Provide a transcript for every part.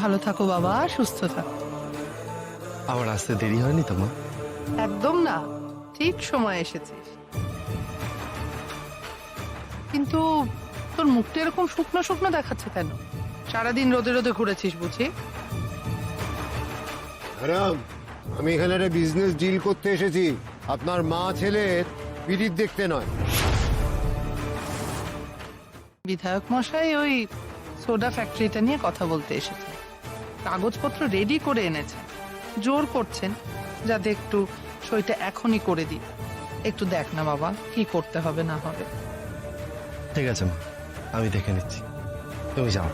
ভালো থাকো বাবা, সুস্থ থাকো। আমার আসতে দেরি হয়নি তো মা? একদম না, ঠিক সময় এসেছিস। কিন্তু তোর মুখটা এরকম শুকনো শুকনো দেখাচ্ছে কেন? সারাদিন রোদে রোদে ঘুরেছিস বুঝি? ম্যাডাম, আমি এখানে একটা বিজনেস ডিল করতে এসেছি, আপনার মা ছেলের পিরিত দেখতে নয়। বিধায়ক মশাই ওই সোডা ফ্যাক্টরিটা নিয়ে কথা বলতে এসেছে, কাগজপত্র রেডি করে এনেছে, জোর করছেন যাতে একটু সইটা এখনই করে দিই। একটু দেখ না বাবা, কি করতে হবে না হবে। ঠিক আছে মা, আমি দেখে নিচ্ছি, তুমি যাও।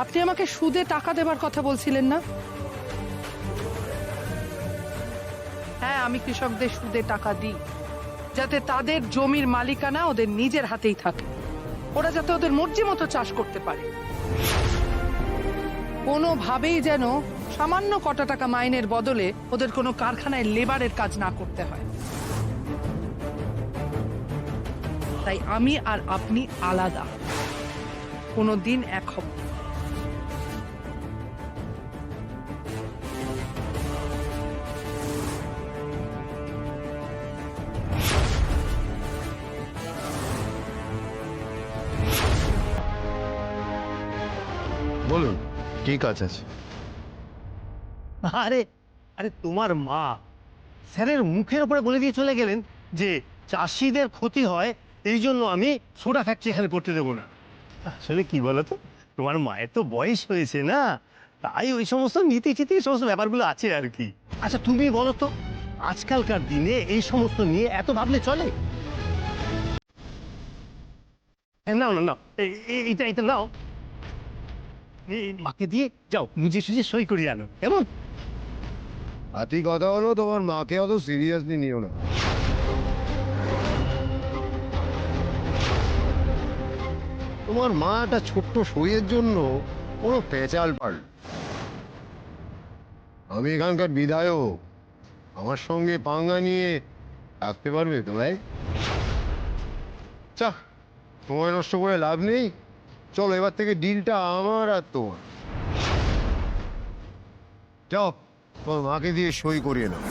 আপনি আমাকে সুদে টাকা দেবার কথা বলছিলেন না? হ্যাঁ, আমি কৃষকদের সুদে টাকা দিই, যাতে তাদের জমির মালিকানা ওদের নিজের হাতেই থাকে, ওরা যাতে ওদের মর্জি মতো চাষ করতে পারে, কোনোভাবেই যেন সামান্য কটা টাকা মাইনের বদলে ওদের কোনো কারখানায় লেবারের কাজ না করতে হয়। তাই আমি আর আপনি আলাদা, কোনোদিন এক হব না। বলুন, কি কাজ আছে? আরে আরে তোমার মা স্যারের মুখের উপরে বলে দিয়ে চলে গেলেন যে চাষিদের ক্ষতি হয়, এই জন্য আমি সোডা ফ্যাক্টরি এখানে করতে দেবো না। আসলে কি বলতো, তোমার মায়ের তো বয়স হয়েছে না, তাই ওই সমস্ত নীতি টিতি এই সমস্ত ব্যাপারগুলো আছে আর কি। আচ্ছা তুমি বলো তো, আজকালকার দিনে এই সমস্ত নিয়ে এত ভাবলে চলে? নাও না নাও, এইটা এইটা নাও, মাকে দিয়ে যাও, মুজে সুজে সই করিয়ে আনো কেমন? আতি কথা হলো, তোমার মাকে অত সিরিয়াসলি নিও না। তোমার মা একটা ছোট্ট সইয়ের জন্য কোনো পেঁচাল পারল। আমি এখানকার বিধায়ক, আমার সঙ্গে পাঙ্গা নিয়ে থাকতে পারবে তো ভাই? চা, সময় নষ্ট করে লাভ নেই, চলো এবার থেকে ডিলটা আমার আর তোমার। যাও, তোমার মাকে দিয়ে সই করিয়ে নাও।